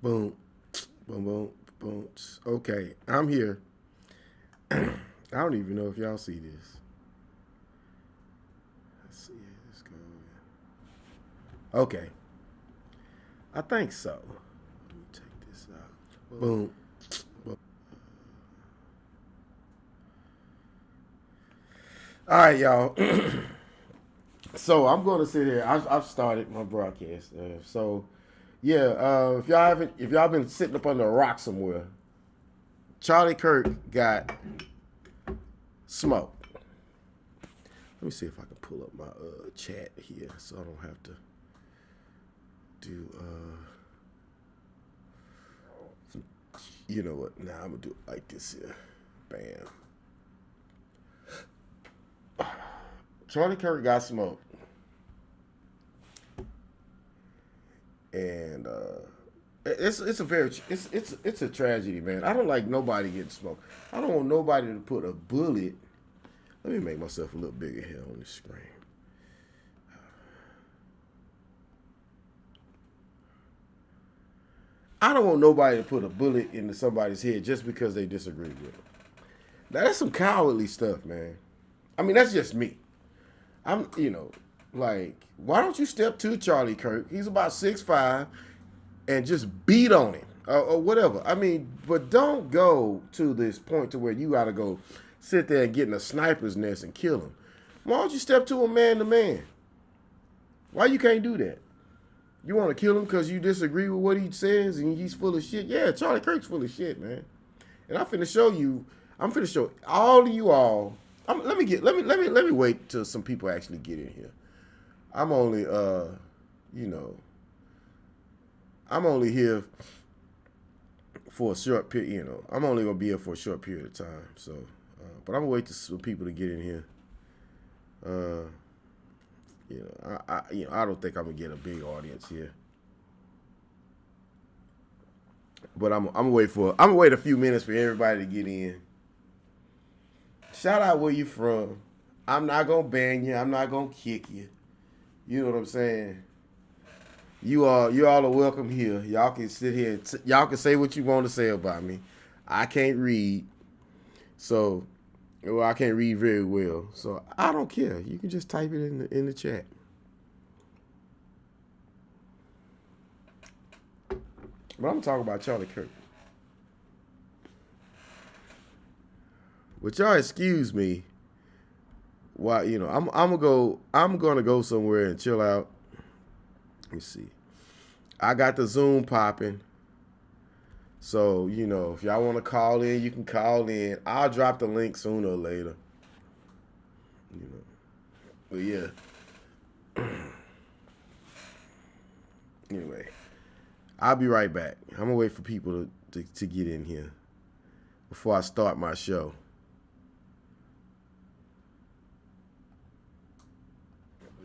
Boom, boom, boom, boom. Okay, I'm here. I don't even know if y'all see this. Let's see. Let's go. Okay, I think so. Let me take this out. Boom, boom. All right, y'all. So I'm going to sit here. I've started my broadcast. Yeah, if y'all been sitting up under a rock somewhere, Charlie Kirk got smoked. Let me see if I can pull up my chat here so I don't have to do. You know what? Now I'm gonna do it like this here. Bam. Charlie Kirk got smoked, and it's a tragedy, man. I don't like nobody getting smoked. I don't want nobody to put a bullet. Let me make myself a little bigger here on the screen. I don't want nobody to put a bullet into somebody's head just because they disagree with it. Now that's some cowardly stuff, man. I mean, that's just me. Like, why don't you step to Charlie Kirk? He's about 6'5", and just beat on him or whatever. I mean, but don't go to this point to where you got to go sit there and get in a sniper's nest and kill him. Why don't you step to him man to man? Why you can't do that? You want to kill him because you disagree with what he says and he's full of shit? Yeah, Charlie Kirk's full of shit, man. And I'm finna show you. I'm finna show all of you all. Let me wait till some people actually get in here. I'm only I'm only here for a short period. I'm only gonna be here for a short period of time. So, but I'm gonna wait for some people to get in here. I don't think I'm gonna get a big audience here. But I'm gonna wait a few minutes for everybody to get in. Shout out where you from. I'm not gonna ban you. I'm not gonna kick you. You know what I'm saying? You all are welcome here. Y'all can sit here. Y'all can say what you want to say about me. I can't read, so I can't read very well. So I don't care. You can just type it in the chat. But I'm talking about Charlie Kirk. But y'all excuse me. Why I'm gonna go somewhere and chill out. Let me see. I got the Zoom popping. So, if y'all want to call in, you can call in. I'll drop the link sooner or later. But yeah. Anyway, I'll be right back. I'm gonna wait for people to get in here before I start my show.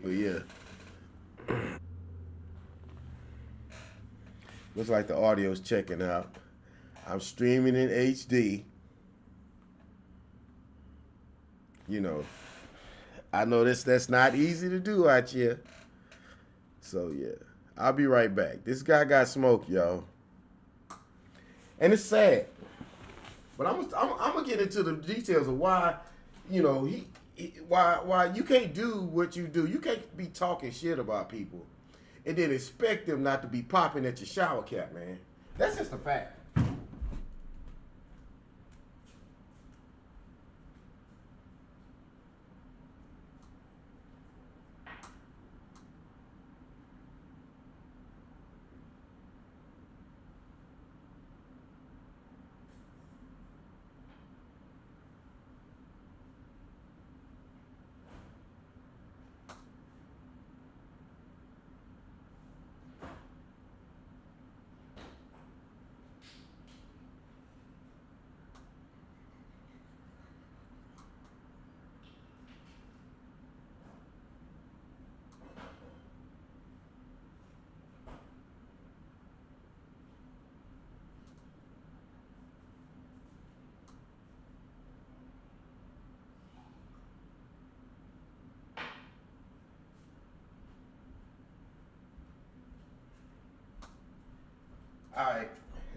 But yeah. Looks like the audio's checking out. I'm streaming in HD. I know that's not easy to do out here. So yeah, I'll be right back. This guy got smoked, y'all, and it's sad. But I'm gonna get into the details of why, why you can't do what you do. You can't be talking shit about people, and then expect them not to be popping at your shower cap, man. That's just a fact.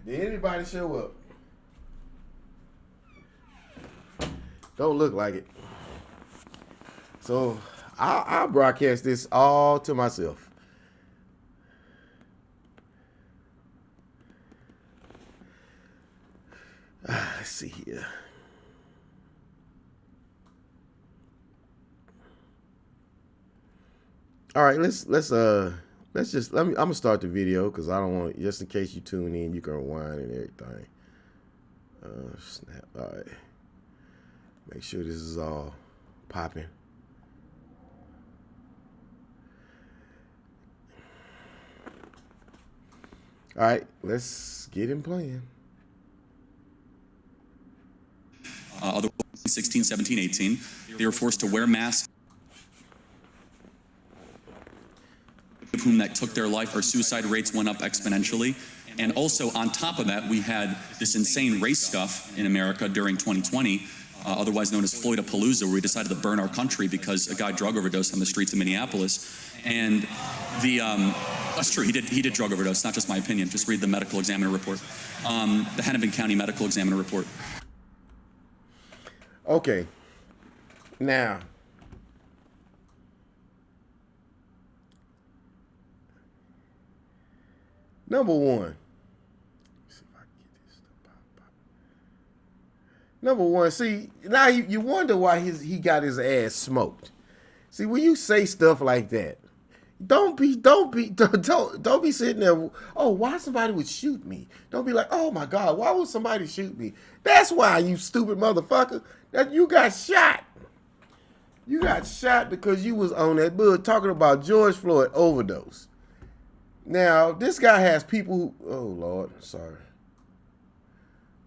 Did anybody show up? Don't look like it. So I'll broadcast this all to myself. Let's see here. All right, let's just I'm gonna start the video because I don't want, just in case you tune in, you can rewind and everything. Snap. All right. Make sure this is all popping. All right, let's get him playing. Otherwise, 16, 17, 18, they were forced to wear masks. Of whom that took their life, our suicide rates went up exponentially. And also, on top of that, we had this insane race stuff in America during 2020, otherwise known as Floydapalooza, where we decided to burn our country because a guy drug overdosed on the streets of Minneapolis. And that's true, he did drug overdose, not just my opinion. Just read the medical examiner report, the Hennepin County medical examiner report. Okay, now, number one. Let's see if I can get this stuff pop. Number one, see, now you wonder why he got his ass smoked. See, when you say stuff like that, don't be sitting there. Oh, why somebody would shoot me? Don't be like, oh my God, why would somebody shoot me? That's why, you stupid motherfucker. That you got shot. You got shot because you was on that bud talking about George Floyd overdose. Now, this guy has people who, oh Lord, sorry.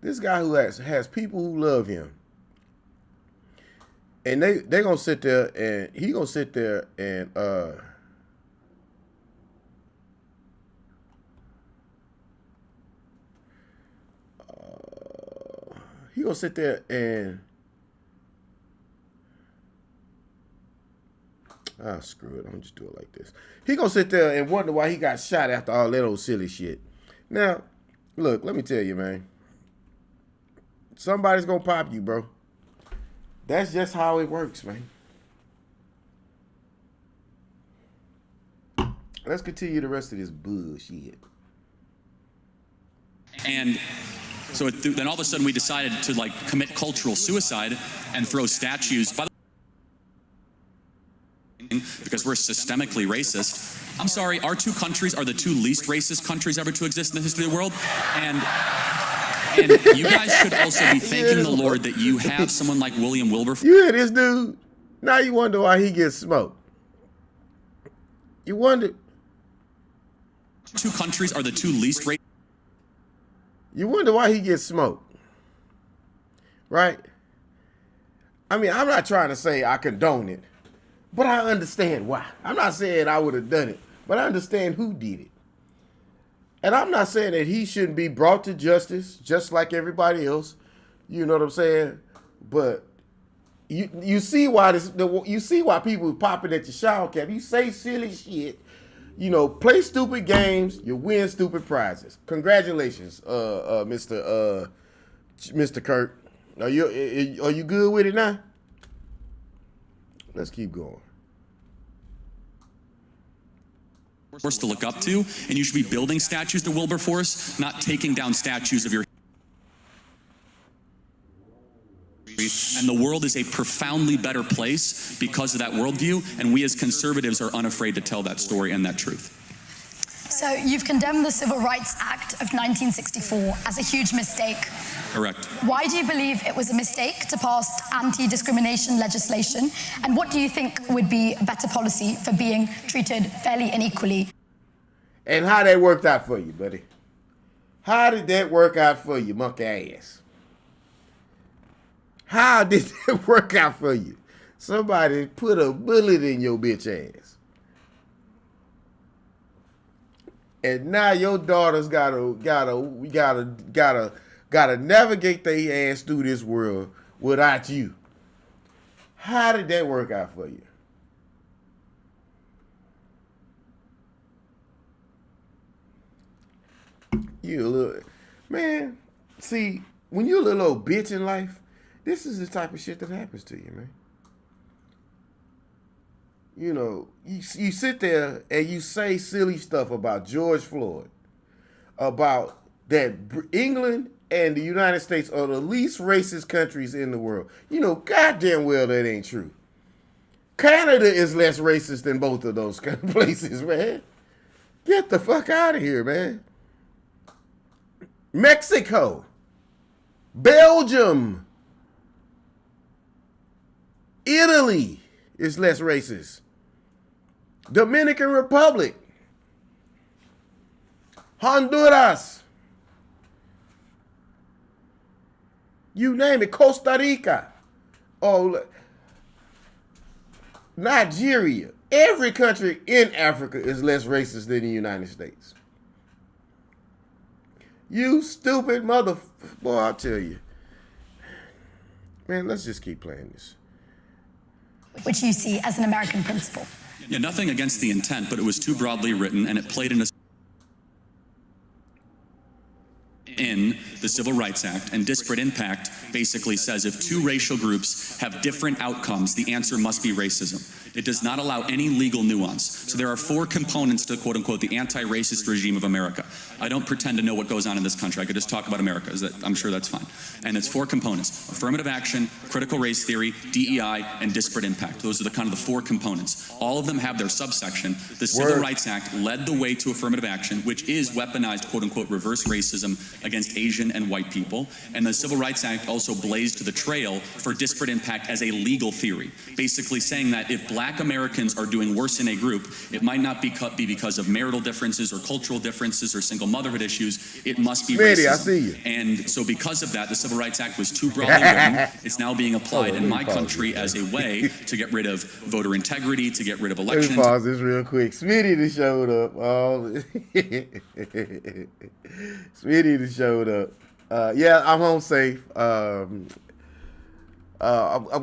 This guy who has people who love him. And they gonna sit there and he gonna sit there and he gonna sit there and screw it. I'm gonna just do it like this. He gonna sit there and wonder why he got shot after all that old silly shit. Now, look, let me tell you, man. Somebody's gonna pop you, bro. That's just how it works, man. Let's continue the rest of this bullshit. And so then all of a sudden we decided to like commit cultural suicide and throw statues. By the because we're systemically racist. I'm sorry, our two countries are the two least racist countries ever to exist in the history of the world. And you guys should also be thanking the Lord that you have someone like William Wilberforce. You hear this dude? Now you wonder why he gets smoked. You wonder. Two countries are the two least racist. You wonder why he gets smoked. Right? I mean, I'm not trying to say I condone it, but I understand why. I'm not saying I would have done it, but I understand who did it. And I'm not saying that he shouldn't be brought to justice just like everybody else. You know what I'm saying? But you see why you see why people popping at your shower cap. You say silly shit, you know, play stupid games, you win stupid prizes. Congratulations, Mr. Kirk. Are you good with it now? Let's keep going. To look up to, and you should be building statues to Wilberforce, not taking down statues of your. And the world is a profoundly better place because of that worldview, and we as conservatives are unafraid to tell that story and that truth. So you've condemned the Civil Rights Act of 1964 as a huge mistake. Correct. Why do you believe it was a mistake to pass anti-discrimination legislation? And what do you think would be a better policy for being treated fairly and equally? And how that worked out for you, buddy? How did that work out for you, monkey ass? How did that work out for you? Somebody put a bullet in your bitch ass. And now your daughters gotta navigate their ass through this world without you. How did that work out for you? You look. Man, see, when you're a little old bitch in life, this is the type of shit that happens to you, man. You know, you sit there and you say silly stuff about George Floyd, about that England and the United States are the least racist countries in the world. You know, goddamn well that ain't true. Canada is less racist than both of those places, man. Get the fuck out of here, man. Mexico, Belgium, Italy is less racist. Dominican Republic, Honduras, you name it, Costa Rica, Nigeria. Every country in Africa is less racist than the United States. You stupid mother... Boy, I'll tell you. Man, let's just keep playing this. Which you see as an American principle. Yeah, nothing against the intent, but it was too broadly written, and it played in the Civil Rights Act, and disparate impact basically says if two racial groups have different outcomes, the answer must be racism. It does not allow any legal nuance. So there are four components to, quote unquote, the anti-racist regime of America. I don't pretend to know what goes on in this country. I could just talk about America. I'm sure that's fine. And it's four components: affirmative action, critical race theory, DEI, and disparate impact. Those are the kind of the four components. All of them have their subsection. The Civil Rights Act led the way to affirmative action, which is weaponized, quote unquote, reverse racism against Asian and white people. And the Civil Rights Act also blazed the trail for disparate impact as a legal theory, basically saying that if black Americans are doing worse in a group, it might not be because of marital differences or cultural differences or single motherhood issues. It must be Smitty, racism. I see you. And so because of that, the Civil Rights Act was too broadly written. It's now being applied in my country as a way to get rid of voter integrity, to get rid of elections. Let me pause this real quick. Smitty that showed up. Smitty that showed up. Yeah, I'm home safe. I'm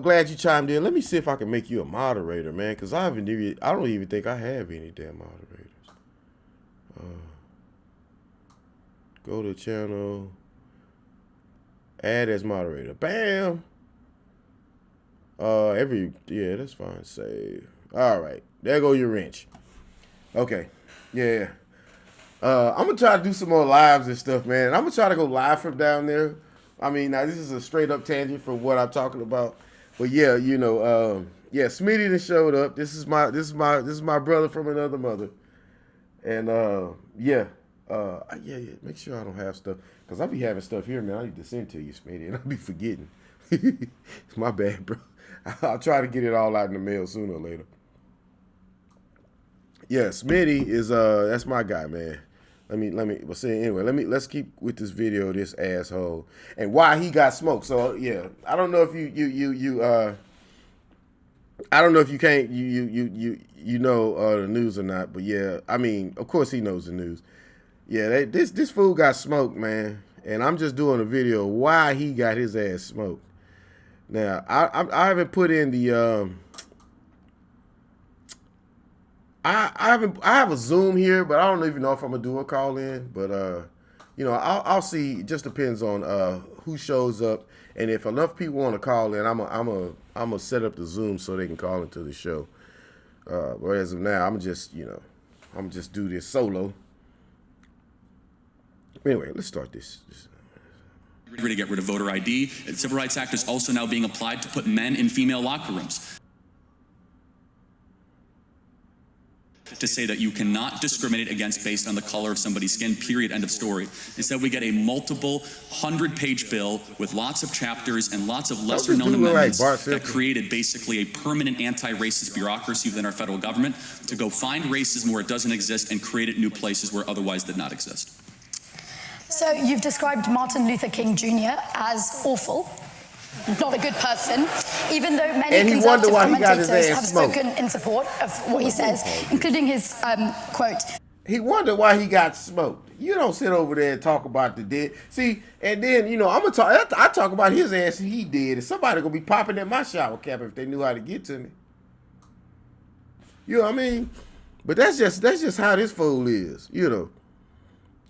glad you chimed in. Let me see if I can make you a moderator, man, because I don't even think I have any damn moderators. Go to channel, add as moderator. Bam. Yeah, that's fine. Save. All right, there go your wrench. Okay, yeah. I'm gonna try to do some more lives and stuff, man. I'm gonna try to go live from down there. I mean, now this is a straight up tangent from what I'm talking about, but yeah, you know, yeah, Smitty that showed up. This is my brother from another mother, and yeah, make sure I don't have stuff, because I be having stuff here, man. I need to send to you, Smitty, and I'll be forgetting. It's my bad, bro. I'll try to get it all out in the mail sooner or later. Yeah, Smitty is that's my guy, man. Let's keep with this video of this asshole and why he got smoked. So yeah, I don't know if you know the news or not, but yeah, I mean, of course he knows the news. Yeah, this fool got smoked, man, and I'm just doing a video of why he got his ass smoked. Now I haven't put in the I have a Zoom here, but I don't even know if I'm gonna do a call in. But you know, I'll see. It just depends on who shows up, and if enough people want to call in, I'm gonna set up the Zoom so they can call into the show. But as of now, I'm just do this solo. Anyway, let's start this. To get rid of voter ID. The Civil Rights Act is also now being applied to put men in female locker rooms, to say that you cannot discriminate against based on the color of somebody's skin, period, end of story. Instead, we get a multiple 100-page bill with lots of chapters and lots of lesser-known amendments that created basically a permanent anti-racist bureaucracy within our federal government to go find racism where it doesn't exist and create it new places where otherwise did not exist. So you've described Martin Luther King Jr. as awful, not a good person, even though many conservative commentators have spoken in support of what he says, including his quote. He wondered why he got smoked. You don't sit over there and talk about the dead. See, and then, you know, I talk about his ass and he did, and somebody gonna be popping at my shower cap if they knew how to get to me. You know what I mean? But that's just how this fool is, you know.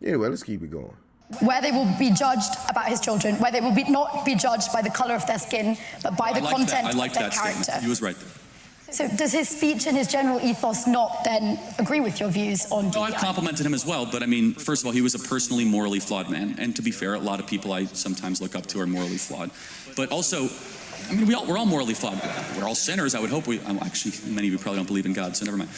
Anyway, let's keep it going. where they will be judged about his children, where they will not be judged by the color of their skin, but by the content of their character. He was right there. So does his speech and his general ethos not then agree with your views on DEI? No, I've complimented him as well, but I mean, first of all, he was a personally, morally flawed man. And to be fair, a lot of people I sometimes look up to are morally flawed. But also, I mean, we're all morally flawed. We're all sinners. I would hope actually, many of you probably don't believe in God, so never mind.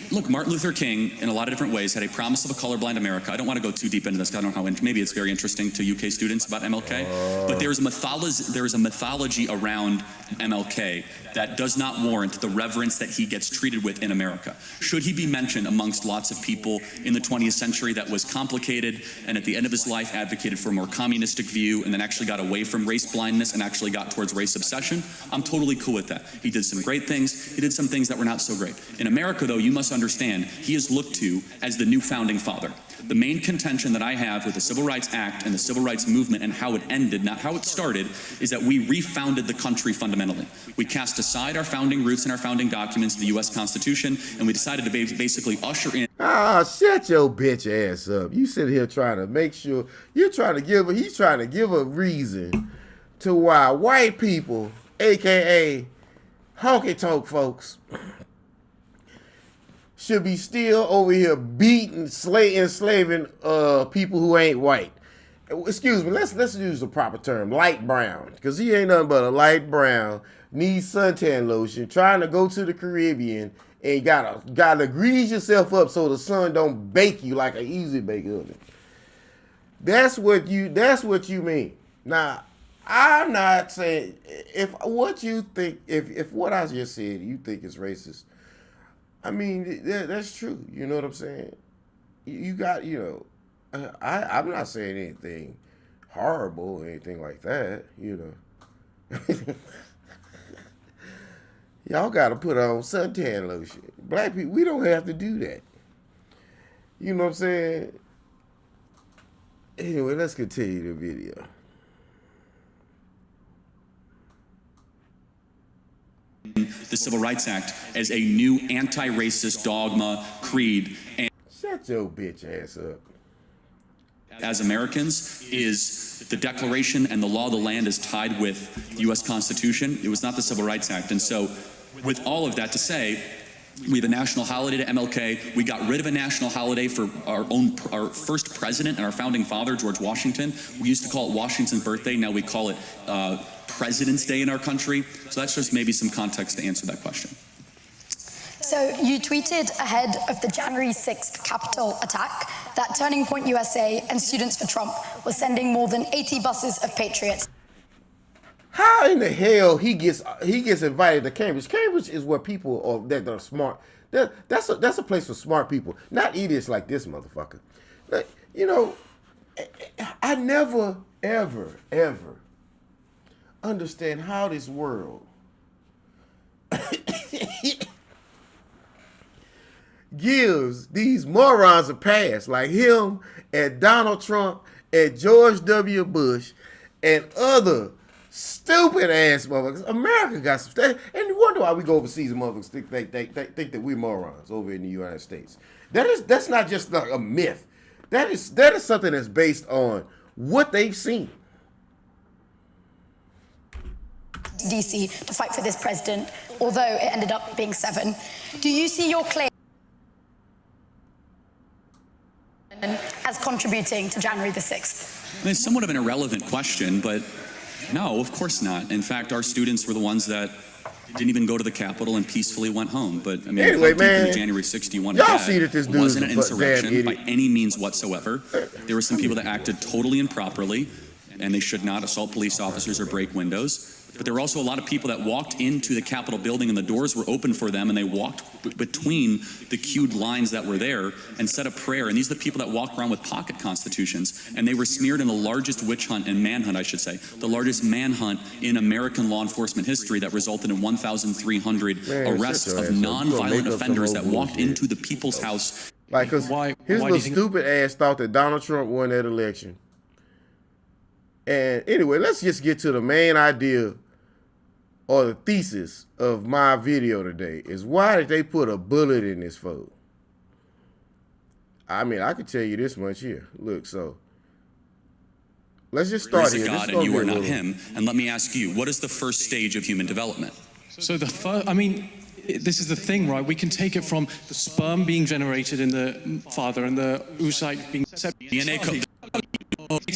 Look, Martin Luther King, in a lot of different ways, had a promise of a colorblind America. I don't want to go too deep into this. I don't know how, maybe it's very interesting to UK students about MLK. But there is a mythology around MLK that does not warrant the reverence that he gets treated with in America. Should he be mentioned amongst lots of people in the 20th century that was complicated and at the end of his life advocated for a more communistic view and then actually got away from race blindness and actually got towards race obsession? I'm totally cool with that. He did some great things. He did some things that were not so great. In America, though, you must understand, he is looked to as the new founding father. The main contention that I have with the Civil Rights Act and the Civil Rights Movement and how it ended, not how it started, is that we refounded the country fundamentally. We cast aside our founding roots and our founding documents, the U.S. Constitution, and we decided to basically usher in... Shut your bitch ass up. You sit here trying to make sure, he's trying to give a reason to why white people, a.k.a. honky-tonk folks, should be still over here beating, enslaving people who ain't white. Excuse me, let's use the proper term, light brown, because he ain't nothing but a light brown, needs suntan lotion, trying to go to the Caribbean, and gotta grease yourself up so the sun don't bake you like an easy bake oven. That's what you mean. Now, I'm not saying if what you think, if what I just said you think is racist, I mean, that's true. You know what I'm saying? You got, I'm not saying anything horrible or anything like that, Y'all got to put on suntan lotion. Black people, we don't have to do that. You know what I'm saying? Anyway, let's continue the video. The Civil Rights Act as a new anti-racist dogma, creed, and shut your bitch ass up. As Americans, is the Declaration and the law of the land is tied with the U.S. Constitution. It was not the Civil Rights Act. And so, with all of that to say, we have a national holiday to MLK. We got rid of a national holiday for our first president and our founding father, George Washington. We used to call it Washington's birthday. Now we call it President's Day in our country. So that's just maybe some context to answer that question. So you tweeted ahead of the January 6th Capitol attack that Turning Point USA and Students for Trump were sending more than 80 buses of patriots. How in the hell he gets invited to Cambridge? Cambridge is where people are that are smart. That's a place for smart people, not idiots like this motherfucker. I never ever understand how this world gives these morons a pass like him and Donald Trump and George W. Bush and other stupid ass motherfuckers. America got some stuff, and you wonder why we go overseas and motherfuckers think that we're morons over in the United States. That's not just like a myth. That is something that's based on what they've seen. DC to fight for this president, although it ended up being 7. Do you see your claim as contributing to January the 6th? I mean, it's somewhat of an irrelevant question, but no, of course not. In fact, our students were the ones that didn't even go to the Capitol and peacefully went home. But I mean, anyway, man, January 6th, you want to y'all see that this dude wasn't an insurrection by any means whatsoever. There were some people that acted totally improperly, and they should not assault police officers or break windows. But there were also a lot of people that walked into the Capitol building and the doors were open for them, and they walked between the queued lines that were there and said a prayer. And these are the people that walk around with pocket constitutions, and they were smeared in the largest witch hunt and manhunt, I should say, the largest manhunt in American law enforcement history that resulted in 1,300 arrests of nonviolent offenders that walked into the people's house. Like, cause his little stupid ass thought that Donald Trump won that election. And anyway, let's just get to the main idea or the thesis of my video today is why did they put a bullet in this fool? I mean, I could tell you this much here. Look, so let's just start here. There is a God and you are not him. And let me ask you, what is the first stage of human development? So I mean, this is the thing, right? We can take it from the sperm being generated in the father and the oocyte being DNA code.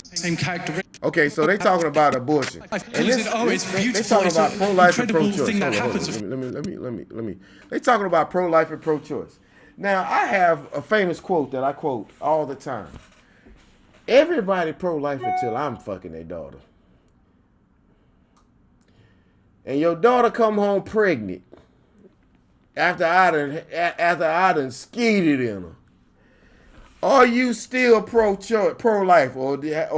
Same characteristic. Okay, so they're talking about abortion. And it's beautiful. They're talking about pro-life and pro-choice. Thing that happens. Let me. They're talking about pro-life and pro-choice. Now, I have a famous quote that I quote all the time. Everybody pro-life until I'm fucking their daughter. And your daughter come home pregnant after I done skeeted in her. Are you still pro-life, or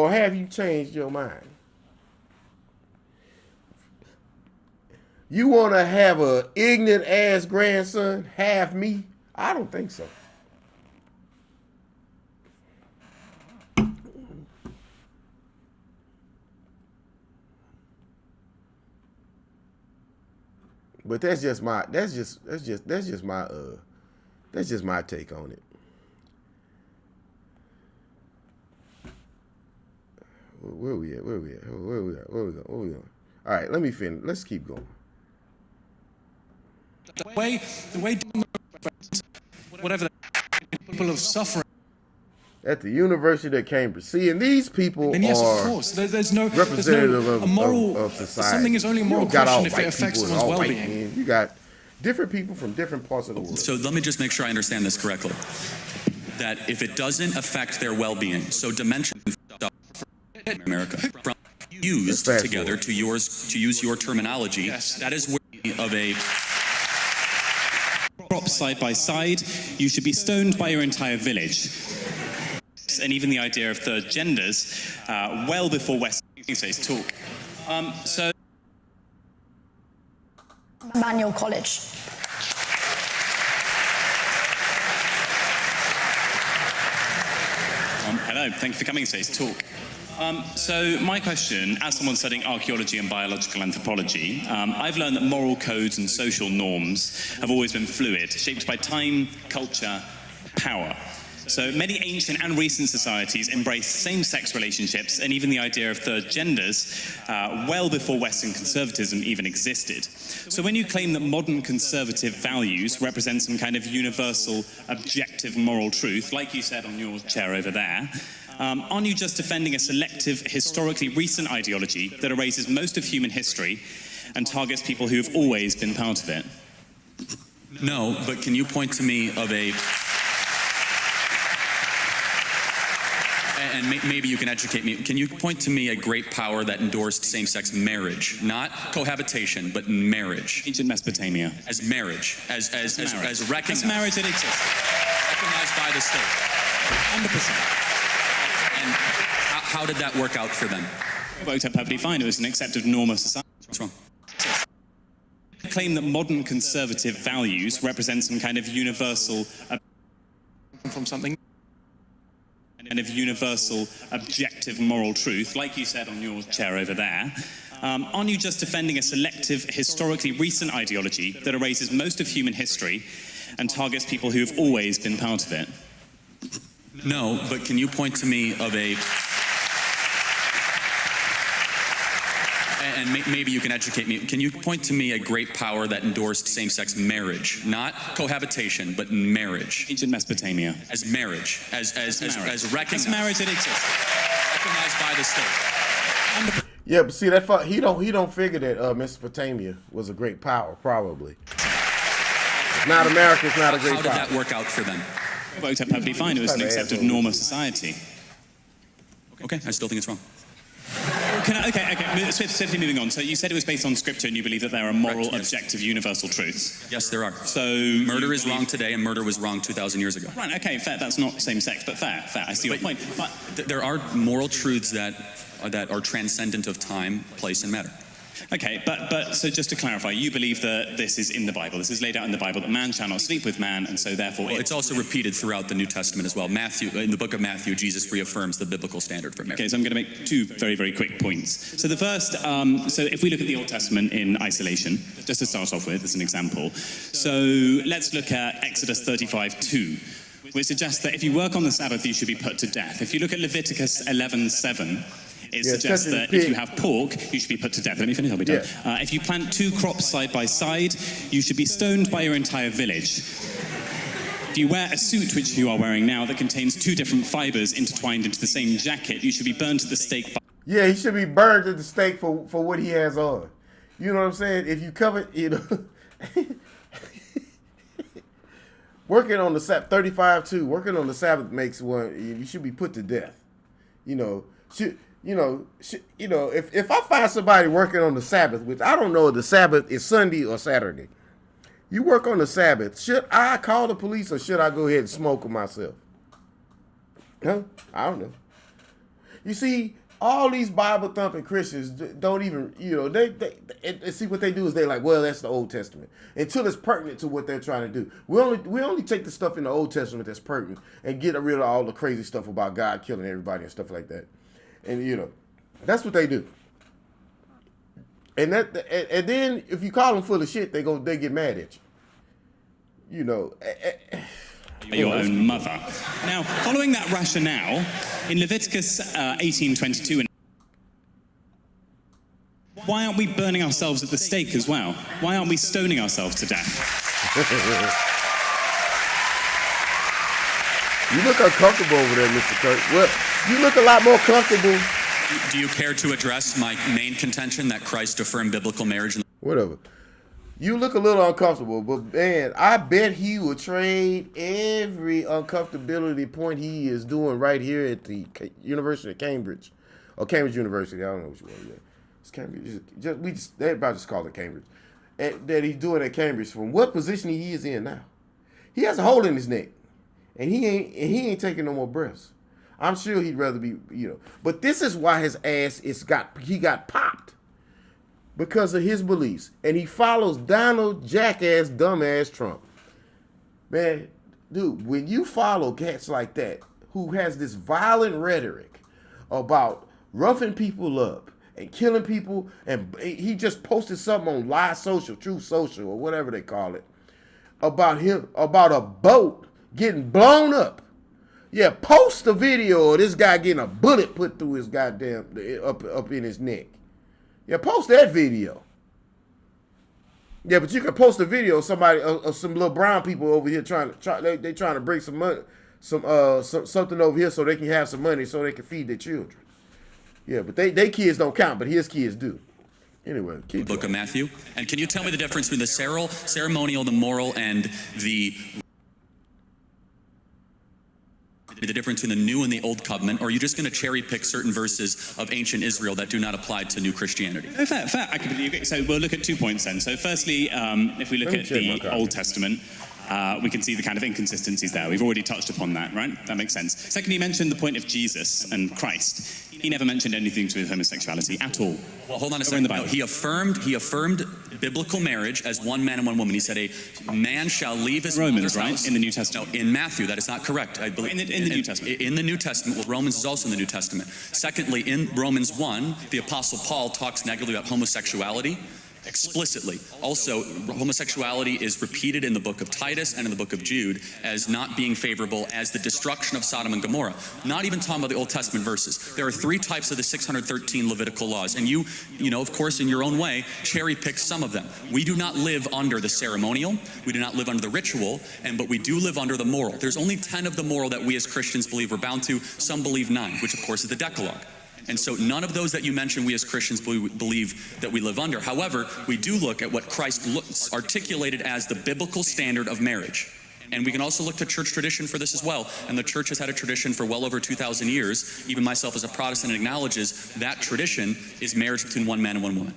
have you changed your mind? You want to have a ignorant ass grandson, half me? I don't think so. But that's just my take on it. Where we at? Where we going? All right, let me finish. Let's keep going. The way whatever the people of suffering. At the University of Cambridge. See, and these people and yes, are of course. There's no representative of society. Something is only a moral question if it affects someone's well-being. You got different people from different parts of the world. So let me just make sure I understand this correctly. That if it doesn't affect their well-being, so dimension in America from used together to use your terminology, yes. That is worthy of a prop side by side. You should be stoned by your entire village. And even the idea of third genders, well before Western states talk. So, Manual College. hello, thank you for coming to today's talk. So my question, as someone studying archaeology and biological anthropology, I've learned that moral codes and social norms have always been fluid, shaped by time, culture, power. So many ancient and recent societies embrace same-sex relationships and even the idea of third genders well before Western conservatism even existed. So when you claim that modern conservative values represent some kind of universal, objective moral truth, like you said on your chair over there, aren't you just defending a selective, historically recent ideology that erases most of human history and targets people who have always been part of it? No, but can you point to me of a... And maybe you can educate me. Can you point to me a great power that endorsed same-sex marriage? Not cohabitation, but marriage. Ancient Mesopotamia. As marriage. As recognized. As marriage that exists. Recognized by the state. 100%. And how did that work out for them? It worked out perfectly fine. It was an accepted norm of society. What's wrong? Claim that modern conservative values represent some kind of universal... from something. Kind of universal, objective moral truth, like you said on your chair over there, aren't you just defending a selective, historically recent ideology that erases most of human history and targets people who have always been part of it? No, but can you point to me of a... And maybe you can educate me. Can you point to me a great power that endorsed same-sex marriage? Not cohabitation, but marriage. Ancient Mesopotamia. As marriage. As recognized. As marriage that exists. Recognized by the state. Yeah, but see that he don't figure that Mesopotamia was a great power. Probably. It's not America. It's not a great power. How did that work out for them? It worked out perfectly fine. It was an accepted norm of society. Okay, I still think it's wrong. Okay. Swiftly moving on. So you said it was based on scripture and you believe that there are moral, objective, universal truths. Yes, there are. So murder is wrong today and murder was wrong 2,000 years ago. Right, okay, fair. That's not same-sex, but fair. I see your point. But there are moral truths that are transcendent of time, place, and matter. Okay, but so just to clarify, you believe that this is in the Bible. This is laid out in the Bible that man shall not sleep with man, and so therefore... Well, it's also repeated throughout the New Testament as well. In the book of Matthew, Jesus reaffirms the biblical standard for marriage. Okay, so I'm going to make two very, very quick points. So the first, so if we look at the Old Testament in isolation, just to start off with, as an example. So let's look at Exodus 35:2, which suggests that if you work on the Sabbath, you should be put to death. If you look at Leviticus 11:7, it suggests that if you have pork, you should be put to death. Let me finish, I'll be done. If you plant two crops side by side, you should be stoned by your entire village. If you wear a suit, which you are wearing now, that contains two different fibers intertwined into the same jacket, you should be burned at the stake. Yeah, he should be burned at the stake for what he has on. You know what I'm saying? If you cover, you know, working on the Sabbath, 35:2, working on the Sabbath makes one. You should be put to death. You know, if I find somebody working on the Sabbath, which I don't know if the Sabbath is Sunday or Saturday, you work on the Sabbath. Should I call the police or should I go ahead and smoke myself? Huh? I don't know. You see, all these Bible-thumping Christians don't even, you know, they see what they do is they're like, well, that's the Old Testament. Until it's pertinent to what they're trying to do. We only take the stuff in the Old Testament that's pertinent and get rid of all the crazy stuff about God killing everybody and stuff like that. And, you know, that's what they do. And then if you call them full of shit, they get mad at you. You know. Your own mother. Now, following that rationale, in Leviticus 18:22, why aren't we burning ourselves at the stake as well? Why aren't we stoning ourselves to death? You look uncomfortable over there, Mr. Kirk. Well, you look a lot more comfortable. Do you care to address my main contention that Christ affirmed biblical marriage? Whatever. You look a little uncomfortable, but man, I bet he will trade every uncomfortability point he is doing right here at the University of Cambridge, or Cambridge University. I don't know which one. Yeah. It's Cambridge. Everybody just call it Cambridge. That he's doing at Cambridge from what position he is in now. He has a hole in his neck, and he ain't taking no more breaths. I'm sure he'd rather be, you know. But this is why his ass he got popped. Because of his beliefs. And he follows Donald jackass dumbass Trump. Man, dude, when you follow cats like that who has this violent rhetoric about roughing people up and killing people, and he just posted something on Live Social, Truth Social, or whatever they call it, about a boat getting blown up. Yeah, post a video of this guy getting a bullet put through his goddamn up in his neck. Yeah, post that video. Yeah, but you can post a video of somebody, of some little brown people over here trying to bring some money, something over here so they can have some money so they can feed their children. Yeah, but they kids don't count, but his kids do. Anyway, keep Book of Matthew. And can you tell me the difference between the ceremonial, the moral, and the difference between the new and the old covenant, or are you just going to cherry pick certain verses of ancient Israel that do not apply to new Christianity? No, fair. I completely agree. So we'll look at 2 points then. So firstly, if we look at the Old Testament, we can see the kind of inconsistencies there. We've already touched upon that, right? That makes sense. Secondly, you mentioned the point of Jesus and Christ. He never mentioned anything to do with homosexuality at all. Well, hold on a second. No, he affirmed biblical marriage as one man and one woman. He said a man shall leave his Romans, mother's right? house. In the New Testament. No, in Matthew. That is not correct. I believe in the New Testament. In the New Testament. Well, Romans is also in the New Testament. Secondly, in Romans 1, the Apostle Paul talks negatively about homosexuality. Explicitly. Also, homosexuality is repeated in the book of Titus and in the book of Jude as not being favorable as the destruction of Sodom and Gomorrah. Not even talking about the Old Testament verses. There are 3 types of the 613 Levitical laws, and you know, of course, in your own way, cherry pick some of them. We do not live under the ceremonial, we do not live under the ritual, but we do live under the moral. There's only 10 of the moral that we as Christians believe we're bound to. Some believe 9, which of course is the Decalogue. And so none of those that you mentioned we as Christians believe that we live under. However, we do look at what Christ articulated as the biblical standard of marriage. And we can also look to church tradition for this as well. And the church has had a tradition for well over 2,000 years. Even myself as a Protestant acknowledges that tradition is marriage between one man and one woman.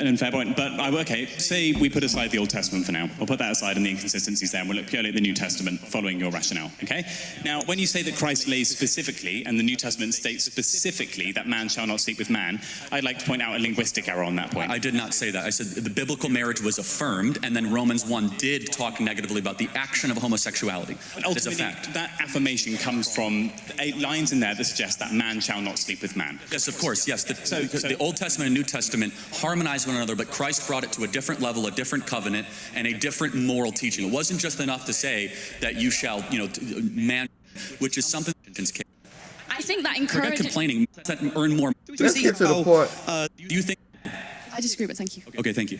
And fair point, but okay, say we put aside the Old Testament for now. We'll put that aside and the inconsistencies there, and we'll look purely at the New Testament following your rationale, okay? Now, when you say that Christ lays specifically, and the New Testament states specifically that man shall not sleep with man, I'd like to point out a linguistic error on that point. I did not say that. I said the biblical marriage was affirmed, and then Romans 1 did talk negatively about the action of homosexuality. But ultimately, it's a fact. That affirmation comes from 8 lines in there that suggest that man shall not sleep with man. Yes, of course, yes. The Old Testament and New Testament harmonize harmonize one another, but Christ brought it to a different level, a different covenant, and a different moral teaching. It wasn't just enough to say that you shall, man, which is something that I think that Forget encourages... complaining, that earn more. Let's get to the point. Do you think... I disagree, but thank you. Okay, thank you.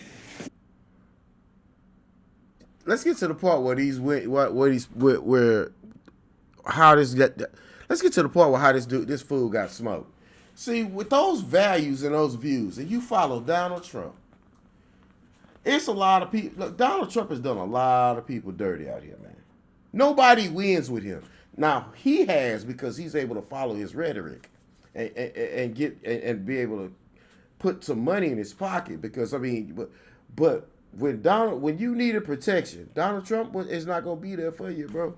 Let's get to the part where let's get to the part where how this fool got smoked. See, with those values and those views, and you follow Donald Trump, it's a lot of people. Look, Donald Trump has done a lot of people dirty out here, man. Nobody wins with him. Now he has, because he's able to follow his rhetoric and be able to put some money in his pocket. Because I mean, but when you needed protection, Donald Trump is not gonna be there for you, bro.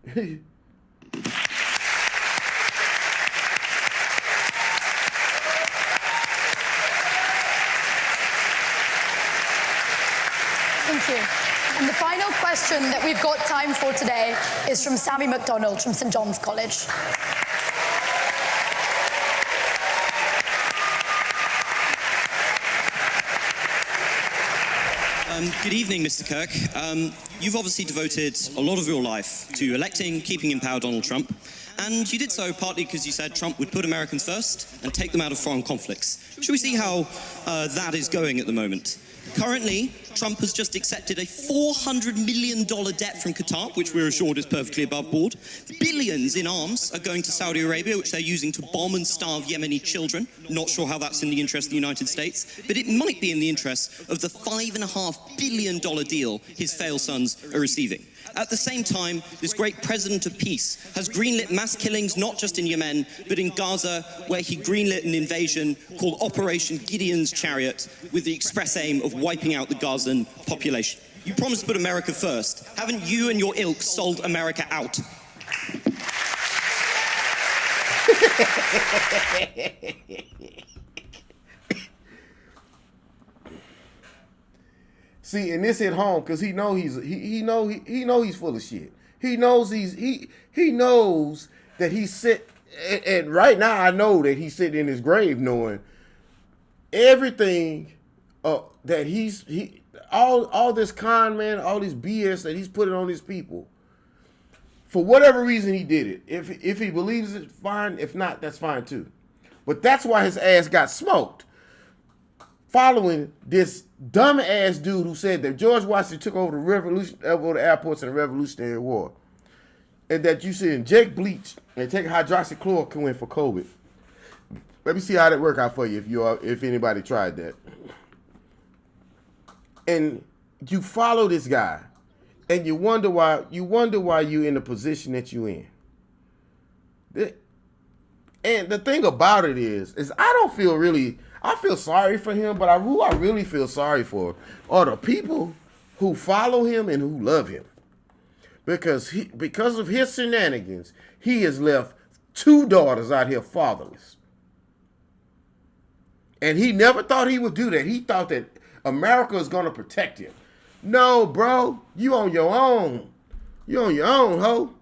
Thank you. And the final question that we've got time for today is from Sammy McDonald from St. John's College. Good evening, Mr. Kirk. You've obviously devoted a lot of your life to electing, keeping in power Donald Trump, and you did so partly because you said Trump would put Americans first and take them out of foreign conflicts. Should we see how that is going at the moment? Currently, Trump has just accepted a $400 million debt from Qatar, which we're assured is perfectly above board. Billions in arms are going to Saudi Arabia, which they're using to bomb and starve Yemeni children. Not sure how that's in the interest of the United States, but it might be in the interest of the $5.5 billion deal his failed sons are receiving. At the same time, this great president of peace has greenlit mass killings not just in Yemen, but in Gaza, where he greenlit an invasion called Operation Gideon's Chariot with the express aim of wiping out the Gazan population. You promised to put America first. Haven't you and your ilk sold America out? See, and this hit home because he know he's full of shit. He knows he knows that he's sit, and right now I know that he's sitting in his grave knowing everything that all this con man, all this BS that he's putting on his people. For whatever reason he did it. If he believes it, fine. If not, that's fine too. But that's why his ass got smoked. Following this dumb ass dude who said that George Washington took over the airports in the Revolutionary War, and that you should inject bleach and take hydroxychloroquine for COVID. Let me see how that work out for you if anybody tried that. And you follow this guy, and you wonder why you're in the position that you're in. And the thing about it is I feel sorry for him, but who I really feel sorry for are the people who follow him and who love him. Because of his shenanigans, he has left 2 daughters out here fatherless. And he never thought he would do that. He thought that America is going to protect him. No, bro, you on your own. You on your own, ho.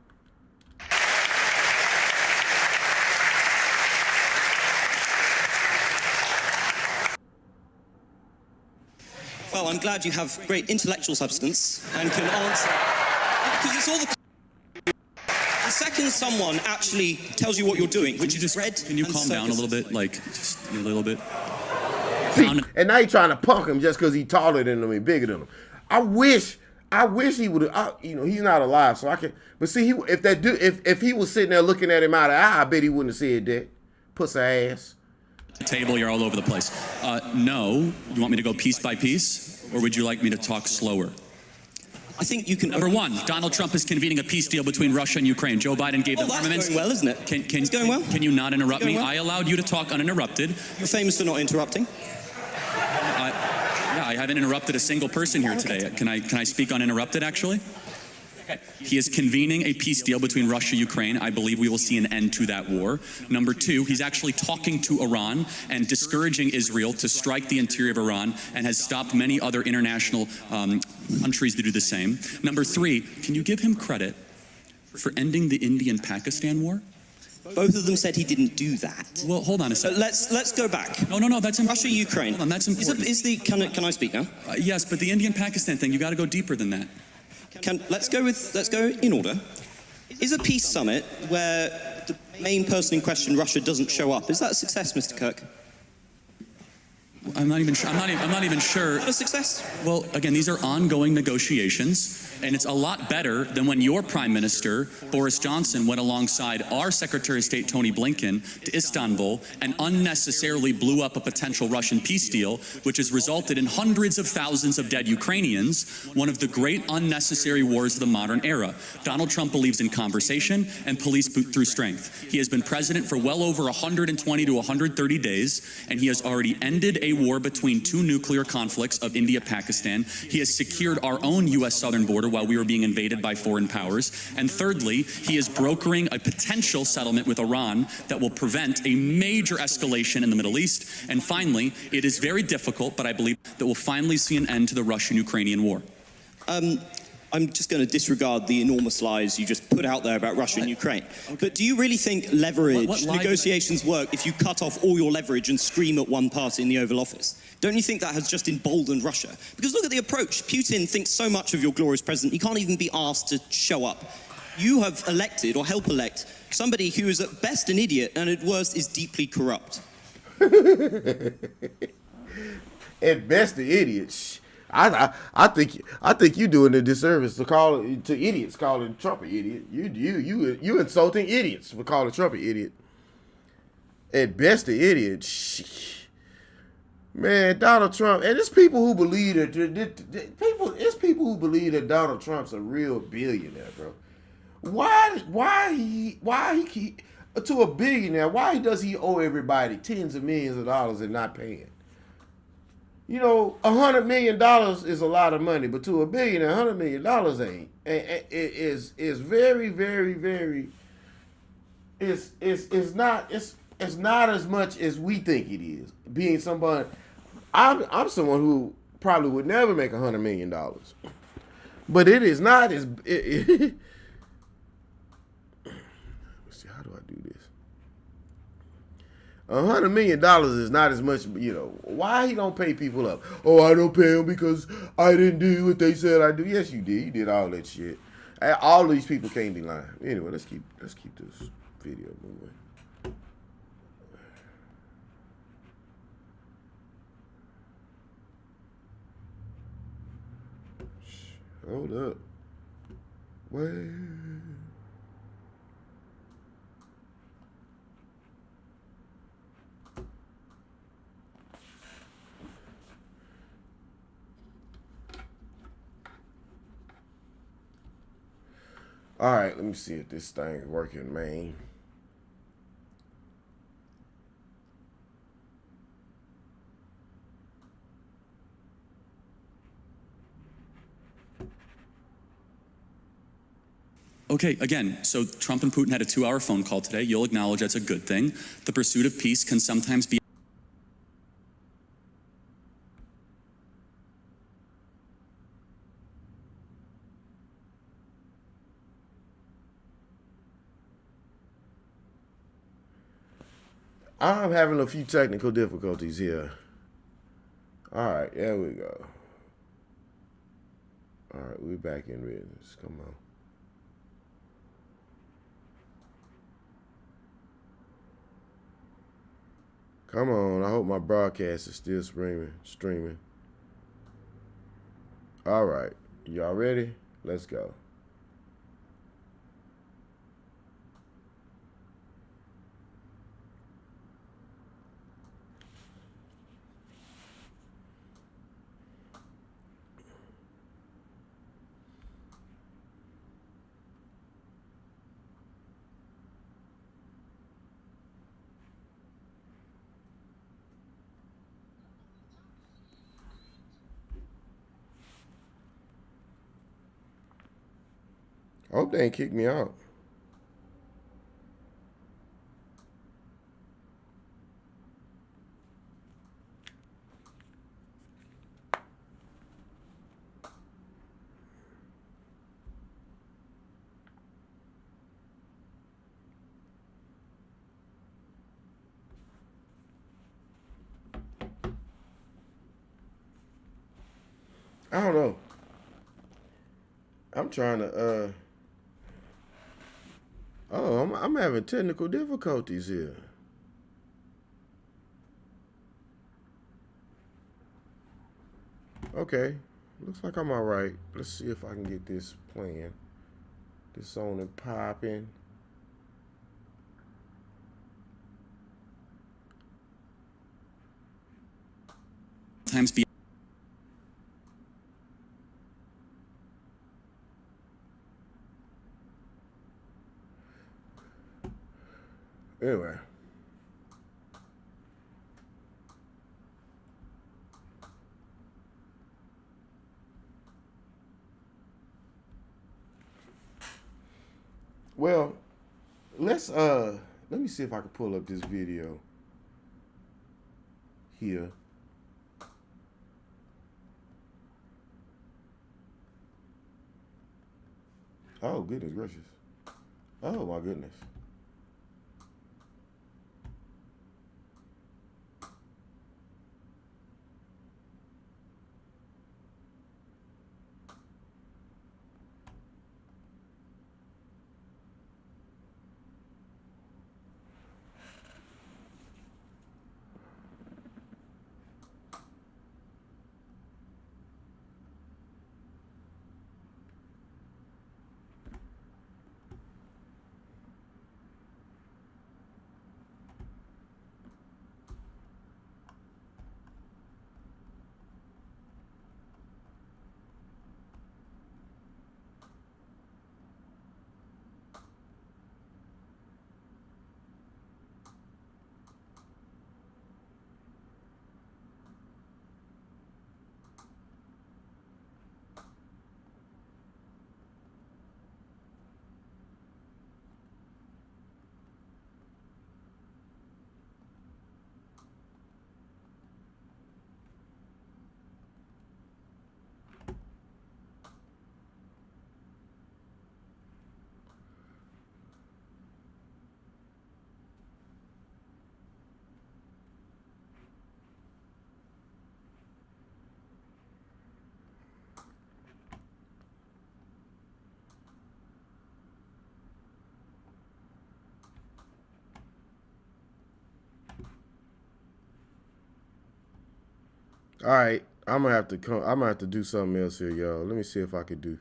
Well, I'm glad you have great intellectual substance and can answer. Because it's all the second someone actually tells you what you're doing, which is red. Can you calm down a little bit? Like, just a little bit. See, and now he's trying to punk him just because he's taller than him and bigger than him. I wish he would have. He's not alive, so I can. But see, if he was sitting there looking at him out of the eye, I bet he wouldn't have said that. Pussy ass. Table, you're all over the place. No. You want me to go piece by piece, or would you like me to talk slower? I think you can. Number one, Donald Trump is convening a peace deal between Russia and Ukraine. Joe Biden gave them armaments. That's going well, isn't it? It's going well. Can you not interrupt me? Well. I allowed you to talk uninterrupted. You're famous for not interrupting. Yeah, I haven't interrupted a single person here today. Can I speak uninterrupted, actually? He is convening a peace deal between Russia and Ukraine. I believe we will see an end to that war. Number two, he's actually talking to Iran and discouraging Israel to strike the interior of Iran, and has stopped many other international countries to do the same. Number three, can you give him credit for ending the Indian-Pakistan war? Both of them said he didn't do that. Well, hold on a second. Let's go back. No, that's important. Russia, Ukraine. Hold on, that's important. Can I speak now? Yes, but the Indian-Pakistan thing, you got to go deeper than that. Let's go in order. Is a peace summit where the main person in question, Russia, doesn't show up, is that a success, Mr. Kirk? I'm not even sure. I'm not even sure. Not a success? Well, again, these are ongoing negotiations, and it's a lot better than when your Prime Minister, Boris Johnson, went alongside our Secretary of State, Tony Blinken, to Istanbul and unnecessarily blew up a potential Russian peace deal, which has resulted in hundreds of thousands of dead Ukrainians, one of the great unnecessary wars of the modern era. Donald Trump believes in conversation and police through strength. He has been president for well over 120 to 130 days, and he has already ended a war between two nuclear conflicts of India-Pakistan. He has secured our own U.S. southern border while we were being invaded by foreign powers. And thirdly, he is brokering a potential settlement with Iran that will prevent a major escalation in the Middle East. And finally, it is very difficult, but I believe that we'll finally see an end to the Russian-Ukrainian war. I'm just going to disregard the enormous lies you just put out there about Russia and Ukraine. Okay. But do you really think leverage negotiations work if you cut off all your leverage and scream at one party in the Oval Office? Don't you think that has just emboldened Russia? Because look at the approach. Putin thinks so much of your glorious president, he can't even be asked to show up. You have elected, or help elect, somebody who is at best an idiot and at worst is deeply corrupt. At best, the idiots. I think you're doing a disservice to idiots calling Trump an idiot. You insulting idiots for calling Trump an idiot. At best, the idiot. Man, Donald Trump, and it's people who believe that it's people who believe that Donald Trump's a real billionaire, bro. Why he to a billionaire? Why does he owe everybody tens of millions of dollars and not paying? You know, $100 million is a lot of money, but to a billionaire, $100 million ain't. It is very, very, very. It's not as much as we think it is. Being somebody, I'm someone who probably would never make $100 million, but it is not as. Let's see, how do I do this? $100 million is not as much, you know. Why he don't pay people up? Oh, I don't pay them because I didn't do what they said I do. Yes, you did. You did all that shit. All these people can't be lying. Anyway, let's keep this video moving. Hold up. Wait. All right, let me see if this thing is working, man. Okay, again, so Trump and Putin had a 2-hour phone call today. You'll acknowledge that's a good thing. The pursuit of peace can sometimes be I'm having a few technical difficulties here. All right, there we go. All right, we're back in business. Come on. Come on, I hope my broadcast is still streaming. All right, y'all ready? Let's go. I hope they ain't kicked me out. I don't know. I'm trying to, oh, I'm having technical difficulties here. Okay. Looks like I'm all right. Let's see if I can get this playing. This on and popping. Times be Anyway. Well, let me see if I can pull up this video here. Oh, goodness gracious. Oh, my goodness. All right, I'm gonna have to do something else here, y'all. Let me see if I could do.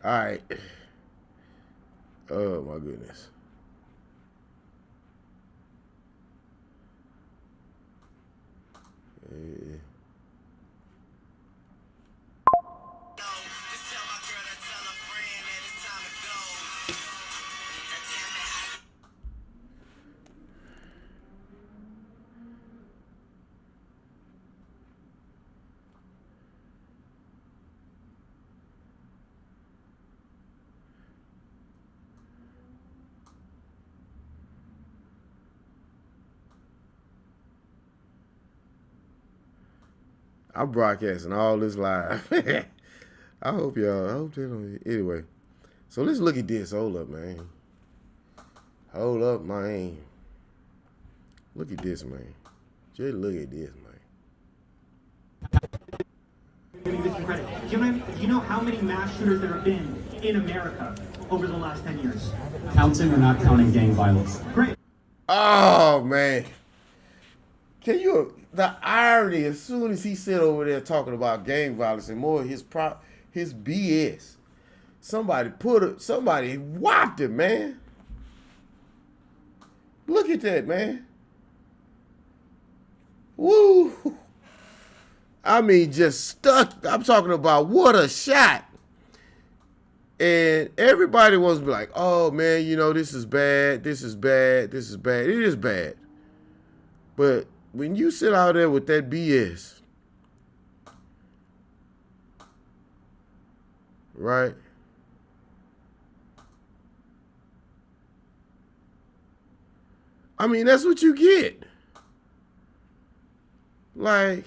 All right. Oh my goodness. I'm broadcasting all this live. I hope they don't. Anyway, so let's look at this. Hold up, man. Hold up, man. Look at this, man. Just look at this, man. Give me this credit. Do you know how many mass shooters there have been in America over the last 10 years? Counting or not counting gang violence? Great. Oh, man. The irony, as soon as he sit over there talking about gang violence and more of his BS, somebody whopped him, man. Look at that, man. Woo. I mean, just stuck. I'm talking about what a shot. And everybody wants to be like, oh, man, this is bad. This is bad. This is bad. It is bad. But when you sit out there with that BS, right? I mean, that's what you get. Like,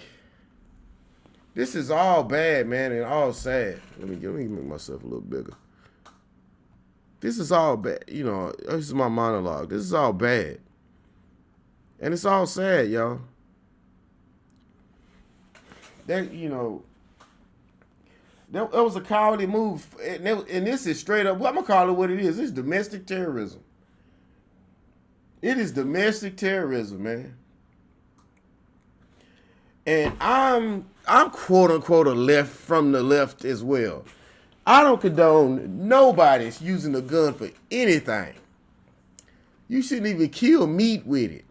this is all bad, man, and all sad. Let me make myself a little bigger. This is all bad. You know, this is my monologue. This is all bad. And it's all sad, y'all. That, you know, that was a cowardly move. And this is straight up, well, I'm going to call it what it is. It's domestic terrorism. It is domestic terrorism, man. And I'm quote unquote a left from the left as well. I don't condone nobody's using a gun for anything. You shouldn't even kill meat with it.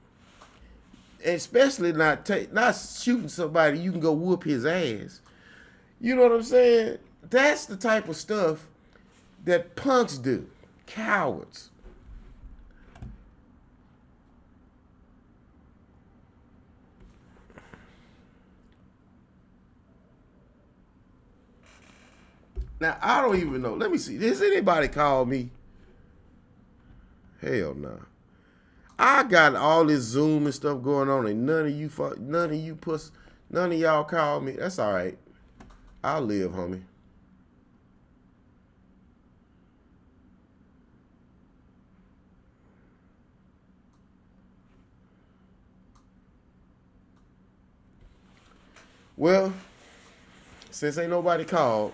Especially not shooting somebody you can go whoop his ass. You know what I'm saying? That's the type of stuff that punks do. Cowards. Now, I don't even know. Let me see. Has anybody called me? Hell no. I got all this Zoom and stuff going on, and none of y'all called me. That's all right. I'll live, homie. Well, since ain't nobody called,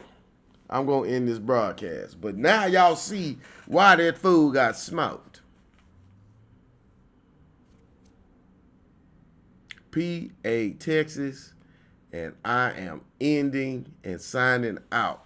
I'm going to end this broadcast. But now y'all see why that fool got smoked. PA Texas, and I am ending and signing out.